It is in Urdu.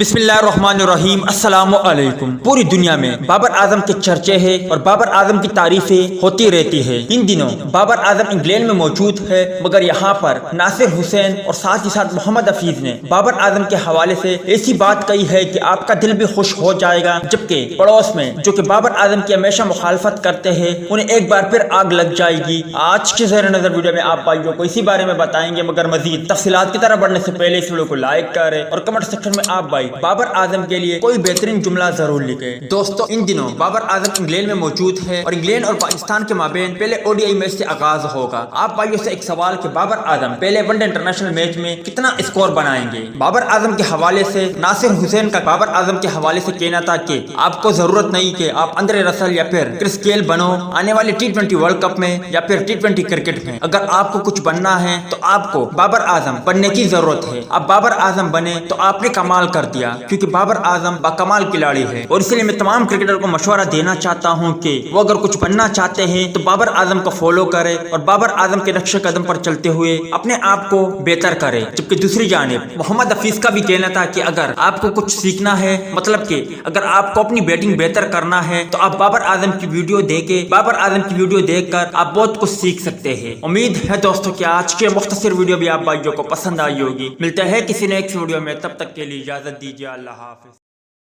بسم اللہ الرحمن الرحیم۔ السلام علیکم۔ پوری دنیا میں بابر اعظم کے چرچے ہیں اور بابر اعظم کی تعریفیں ہوتی رہتی ہے۔ ان دنوں بابر اعظم انگلینڈ میں موجود ہے، مگر یہاں پر ناصر حسین اور ساتھ ہی ساتھ محمد حفیظ نے بابر اعظم کے حوالے سے ایسی بات کہی ہے کہ آپ کا دل بھی خوش ہو جائے گا، جبکہ پڑوس میں جو کہ بابر اعظم کی ہمیشہ مخالفت کرتے ہیں انہیں ایک بار پھر آگ لگ جائے گی۔ آج کے زیر نظر ویڈیو میں آپ بھائیوں کو اسی بارے میں بتائیں گے، مگر مزید تفصیلات کی طرف بڑھنے سے پہلے اس ویڈیو کو لائک کریں اور کمنٹ سیکشن میں آپ بھائی بابر اعظم کے لیے کوئی بہترین جملہ ضرور لکھے۔ دوستو، ان دنوں بابر اعظم انگلینڈ میں موجود ہے اور انگلینڈ اور پاکستان کے مابین پہلے ODI میچ سے آغاز ہوگا۔ آپ بھائیوں سے ایک سوال کہ بابر اعظم پہلے ون ڈے انٹرنیشنل میچ میں کتنا اسکور بنائیں گے؟ بابر اعظم کے حوالے سے ناصر حسین کا بابر اعظم کے حوالے سے کہنا تھا کہ آپ کو ضرورت نہیں کہ آپ اندرے رسل یا پھر کرس گیل بنو آنے والے T20 ورلڈ کپ میں یا پھر T20 کرکٹ میں۔ اگر آپ کو کچھ بننا ہے تو آپ کو بابر اعظم بننے کی ضرورت ہے۔ آپ بابر اعظم بنے تو آپ نے کمال کر دیا، کیونکہ بابر اعظم باکمال کھلاڑی ہے، اور اس لیے میں تمام کرکٹر کو مشورہ دینا چاہتا ہوں کہ وہ اگر کچھ بننا چاہتے ہیں تو بابر اعظم کو فالو کرے اور بابر اعظم کے نقش قدم پر چلتے ہوئے اپنے آپ کو بہتر کرے۔ جبکہ دوسری جانب محمد حفیظ کا بھی کہنا تھا کہ اگر آپ کو کچھ سیکھنا ہے، مطلب کہ اگر آپ کو اپنی بیٹنگ بہتر کرنا ہے تو آپ بابر اعظم کی ویڈیو دیکھ کر آپ بہت کچھ سیکھ سکتے ہیں۔ امید ہے دوستوں کہ آج کے مختصر ویڈیو بھی آپ بھائیوں کو پسند آئی ہوگی۔ ملتے ہیں کسی نیکسٹ ویڈیو میں، تب تک کے لیے اجازت دیجیے۔ اللہ حافظ۔